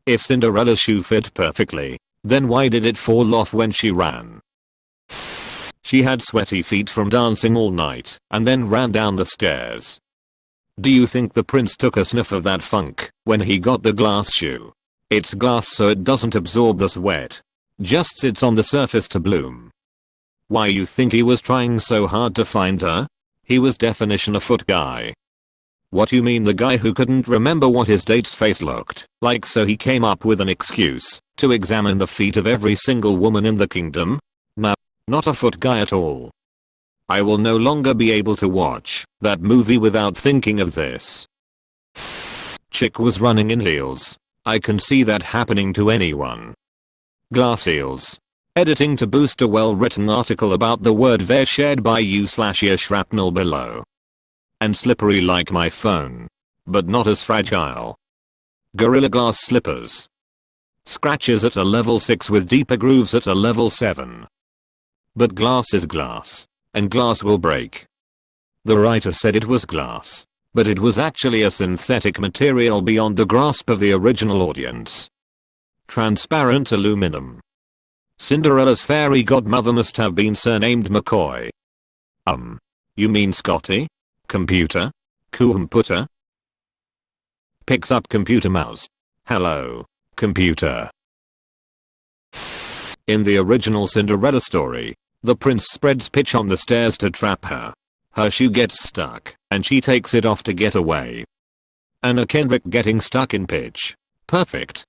If Cinderella's shoe fit perfectly, then why did it fall off when she ran? She had sweaty feet from dancing all night and then ran down the stairs. Do you think the prince took a sniff of that funk when he got the glass shoe? It's glass so it doesn't absorb the sweat. Just sits on the surface to bloom. Why you think he was trying so hard to find her? He was definition a foot guy. What you mean the guy who couldn't remember what his date's face looked like so he came up with an excuse to examine the feet of every single woman in the kingdom? Nah, not a foot guy at all. I will no longer be able to watch that movie without thinking of this. Chick was running in heels. I can see that happening to anyone. Glass heels. Editing to boost a well-written article about the word there shared by you/your shrapnel below. And slippery like my phone. But not as fragile. Gorilla Glass slippers. Scratches at a level 6 with deeper grooves at a level 7. But glass is glass. And glass will break. The writer said it was glass, but it was actually a synthetic material beyond the grasp of the original audience. Transparent aluminum. Cinderella's fairy godmother must have been surnamed McCoy. You mean Scotty? Computer? Computer? Picks up computer mouse. Hello, computer. In the original Cinderella story, the prince spreads pitch on the stairs to trap her. Her shoe gets stuck, and she takes it off to get away. Anna Kendrick getting stuck in pitch. Perfect.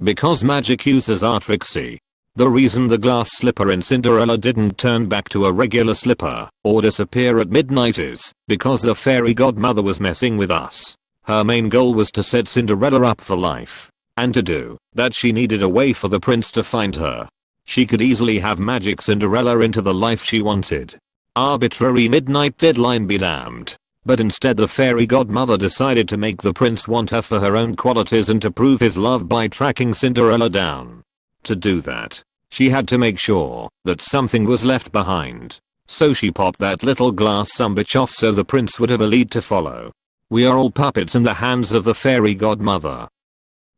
Because magic users are tricksy. The reason the glass slipper in Cinderella didn't turn back to a regular slipper or disappear at midnight is because the fairy godmother was messing with us. Her main goal was to set Cinderella up for life. And to do that she needed a way for the prince to find her. She could easily have magic Cinderella into the life she wanted. Arbitrary midnight deadline be damned. But instead the fairy godmother decided to make the prince want her for her own qualities and to prove his love by tracking Cinderella down. To do that, she had to make sure that something was left behind. So she popped that little glass sumbitch off so the prince would have a lead to follow. We are all puppets in the hands of the fairy godmother.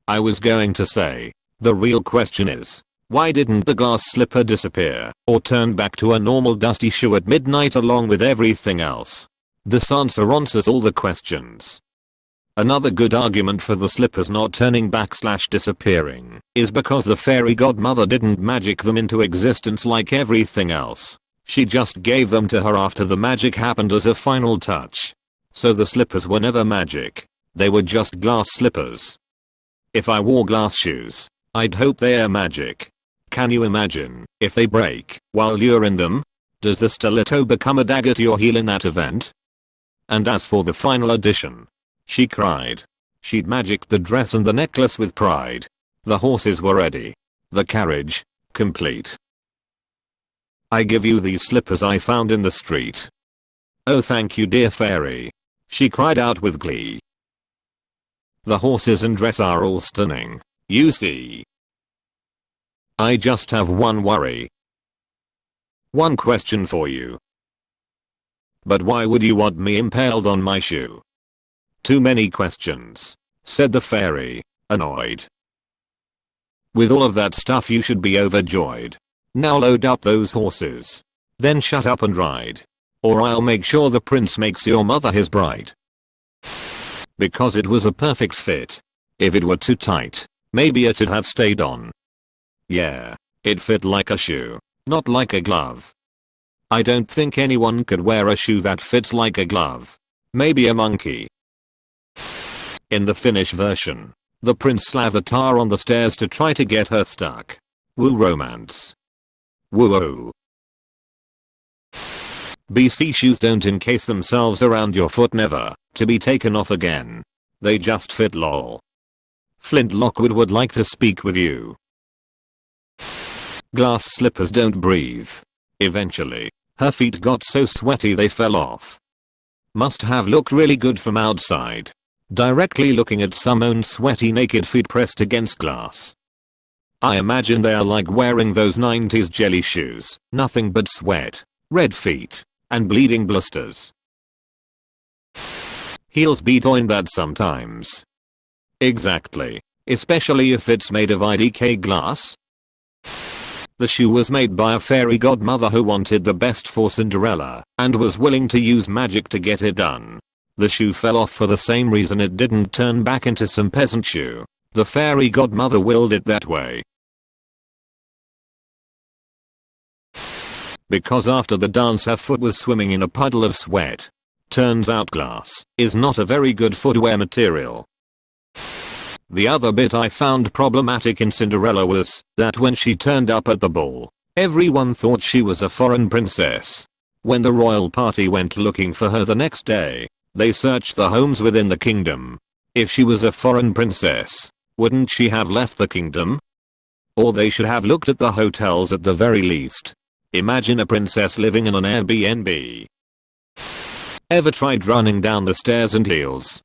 I was going to say, the real question is, why didn't the glass slipper disappear or turn back to a normal dusty shoe at midnight along with everything else? This answer answers all the questions. Another good argument for the slippers not turning back/disappearing is because the fairy godmother didn't magic them into existence like everything else. She just gave them to her after the magic happened as a final touch. So the slippers were never magic. They were just glass slippers. If I wore glass shoes, I'd hope they are magic. Can you imagine if they break while you're in them? Does the stiletto become a dagger to your heel in that event? And as for the final edition, she cried. She'd magicked the dress and the necklace with pride. The horses were ready. The carriage, complete. I give you these slippers I found in the street. Oh thank you dear fairy. She cried out with glee. The horses and dress are all stunning, you see. I just have one worry. One question for you. But why would you want me impaled on my shoe? Too many questions, said the fairy, annoyed. With all of that stuff you should be overjoyed. Now load up those horses. Then shut up and ride. Or I'll make sure the prince makes your mother his bride. Because it was a perfect fit. If it were too tight, maybe it'd have stayed on. Yeah, it fit like a shoe, not like a glove. I don't think anyone could wear a shoe that fits like a glove. Maybe a monkey. In the Finnish version, the prince slathered tar on the stairs to try to get her stuck. Woo romance. Woo-oh. BC shoes don't encase themselves around your foot never to be taken off again. They just fit lol. Flint Lockwood would like to speak with you. Glass slippers don't breathe. Eventually, her feet got so sweaty they fell off. Must have looked really good from outside. Directly looking at some own sweaty naked feet pressed against glass. I imagine they are like wearing those 90s jelly shoes. Nothing but sweat, red feet, and bleeding blisters. Heels be doing that sometimes. Exactly. Especially if it's made of IDK glass. The shoe was made by a fairy godmother who wanted the best for Cinderella and was willing to use magic to get it done. The shoe fell off for the same reason it didn't turn back into some peasant shoe. The fairy godmother willed it that way. Because after the dance her foot was swimming in a puddle of sweat. Turns out glass is not a very good footwear material. The other bit I found problematic in Cinderella was that when she turned up at the ball, everyone thought she was a foreign princess. When the royal party went looking for her the next day, they searched the homes within the kingdom. If she was a foreign princess, wouldn't she have left the kingdom? Or they should have looked at the hotels at the very least. Imagine a princess living in an Airbnb. Ever tried running down the stairs in heels?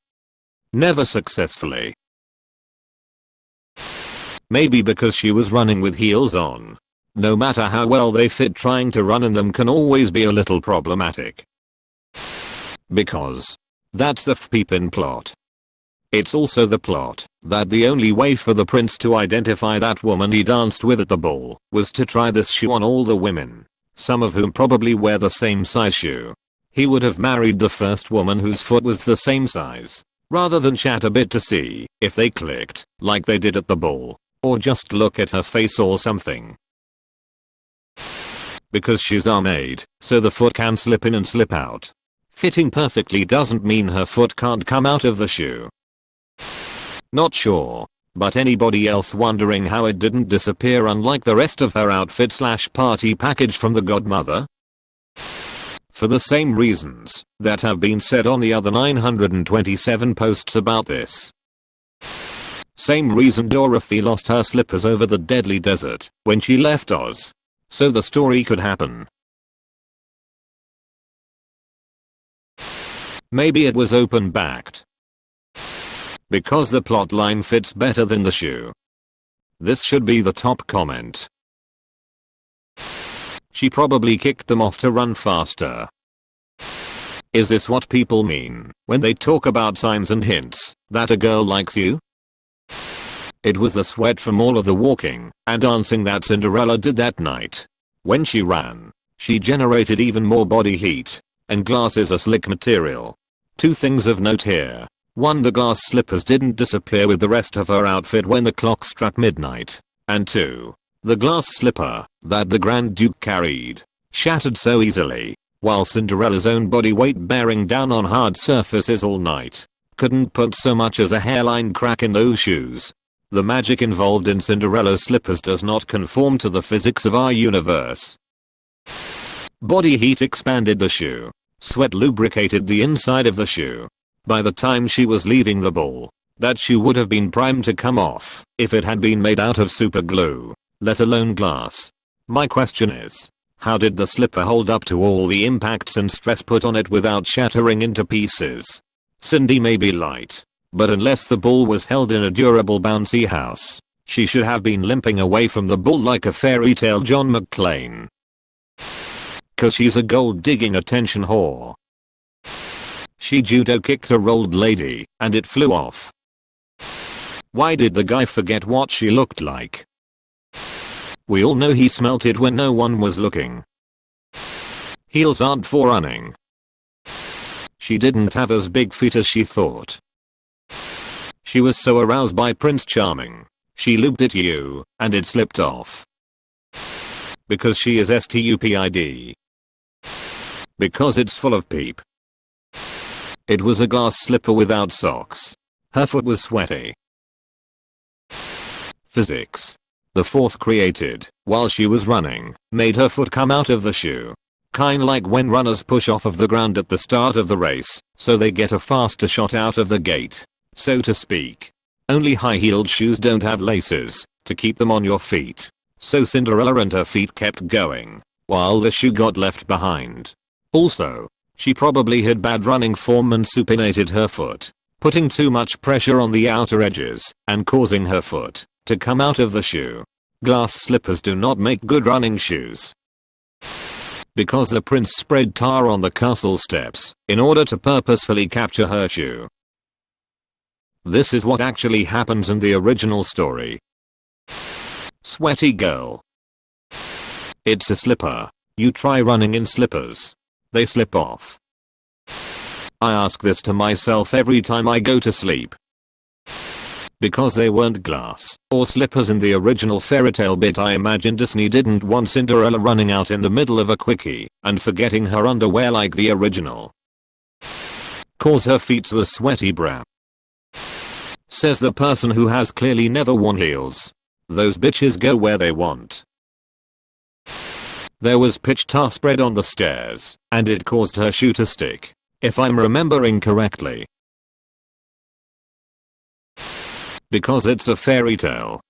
Never successfully. Maybe because she was running with heels on. No matter how well they fit, trying to run in them can always be a little problematic. Because that's the peepin' plot. It's also the plot that the only way for the prince to identify that woman he danced with at the ball was to try this shoe on all the women, some of whom probably wear the same size shoe. He would have married the first woman whose foot was the same size, rather than chat a bit to see if they clicked, like they did at the ball, or just look at her face or something. Because shoes are made so the foot can slip in and slip out. Fitting perfectly doesn't mean her foot can't come out of the shoe. Not sure, but anybody else wondering how it didn't disappear unlike the rest of her outfit/party package from the godmother? For the same reasons that have been said on the other 927 posts about this. Same reason Dorothy lost her slippers over the deadly desert when she left Oz. So the story could happen. Maybe it was open-backed. Because the plot line fits better than the shoe. This should be the top comment. She probably kicked them off to run faster. Is this what people mean when they talk about signs and hints that a girl likes you? It was the sweat from all of the walking and dancing that Cinderella did that night. When she ran, she generated even more body heat, and glass is a slick material. Two things of note here. One, the glass slippers didn't disappear with the rest of her outfit when the clock struck midnight. And two, the glass slipper that the Grand Duke carried shattered so easily, while Cinderella's own body weight bearing down on hard surfaces all night couldn't put so much as a hairline crack in those shoes. The magic involved in Cinderella's slippers does not conform to the physics of our universe. Body heat expanded the shoe. Sweat lubricated the inside of the shoe. By the time she was leaving the ball, that shoe would have been primed to come off if it had been made out of super glue, let alone glass. My question is, how did the slipper hold up to all the impacts and stress put on it without shattering into pieces? Cindy may be light, but unless the ball was held in a durable bouncy house, she should have been limping away from the ball like a fairy tale John McClane. Cause she's a gold digging attention whore. She judo kicked a old lady, and it flew off. Why did the guy forget what she looked like? We all know he smelt it when no one was looking. Heels aren't for running. She didn't have as big feet as she thought. She was so aroused by Prince Charming, she looked at you, and it slipped off. Because she is stupid. Because it's full of peep. It was a glass slipper without socks. Her foot was sweaty. Physics. The force created while she was running made her foot come out of the shoe. Kinda like when runners push off of the ground at the start of the race, so they get a faster shot out of the gate, so to speak. Only high-heeled shoes don't have laces to keep them on your feet. So Cinderella and her feet kept going, while the shoe got left behind. Also, she probably had bad running form and supinated her foot, putting too much pressure on the outer edges and causing her foot to come out of the shoe. Glass slippers do not make good running shoes. Because the prince spread tar on the castle steps in order to purposefully capture her shoe. This is what actually happens in the original story. Sweaty girl. It's a slipper. You try running in slippers. They slip off. I ask this to myself every time I go to sleep. Because they weren't glass or slippers in the original fairy tale bit, I imagine Disney didn't want Cinderella running out in the middle of a quickie and forgetting her underwear like the original. Cause her feet were sweaty brown. Says the person who has clearly never worn heels. Those bitches go where they want. There was pitch tar spread on the stairs and it caused her shoe to stick, if I'm remembering correctly. Because it's a fairy tale.